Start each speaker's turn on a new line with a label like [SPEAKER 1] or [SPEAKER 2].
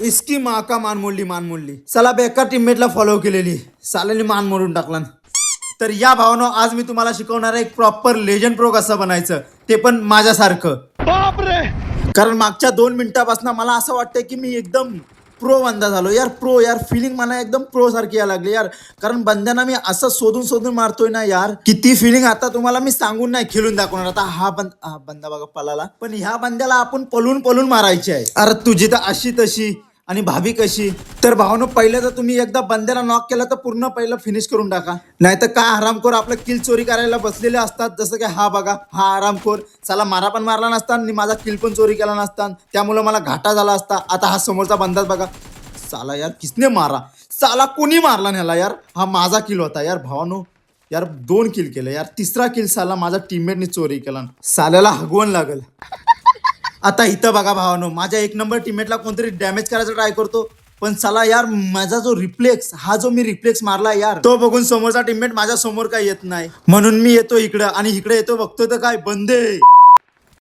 [SPEAKER 1] इसकी माँ का मान मोडली. चला बेकार टीममेटला फॉलो केलेली, साल्याने मान मोडून टाकला. तर या भावनो आज मी तुम्हाला शिकवणार आहे एक प्रॉपर लेजंड प्रो कसं बनायचं, ते पण माझ्यासारखं. बापरे. कारण मागच्या 2 मिनिटापासून मला असं वाटतंय की मी एकदम प्रो बंदा झालो यार. प्रो यार, फिलिंग मला एकदम प्रो सारखी यायला लागली यार. कारण बंद्यांना मी असं शोधून मारतोय ना यार, किती फिलिंग आता तुम्हाला मी सांगून नाही खेळून दाखवणार. आता हा बंदा बघा पळाला, पण ह्या बंद्याला आपण पळून मारायचे आहे. अरे तुझी तर अशी तशी आणि भाभी कशी. तर भावानो, पहिलं तर तुम्ही एकदा बंद्याला नॉक केला तर पूर्ण पहिलं फिनिश करून टाका. नाहीतर काय हरामखोर आपलं किल चोरी करायला बसलेले असतात. जसं की हा बघा, हा हरामखोर चला मारा पण मारला नसता आणि माझा किल पण चोरी केला नसता, त्यामुळे मला घाटा झाला असता. आता हा समोरचा बंदाच बघा, साला यार किसने मारा, साला कोणी मारला न्याला यार. हा माझा किल होता यार भावानो. यार 2 किल केलं यार, 3रा किल साला माझा टीममेटने चोरी केला. साल्याला हगवण लागल. आता इथं बघा भावानो, माझ्या 1 नंबर टीममेटला कोणतरी डॅमेज करायचा ट्राय करतो, पण चला यार माझा जो रिफ्लेक्स, हा जो मी रिफ्लेक्स मारला यार, तो बघून समोरचा टीममेट माझ्या समोर काय येत नाही. म्हणून मी येतो इकडं आणि इकडे येतो, बघतो तर काय बंदे.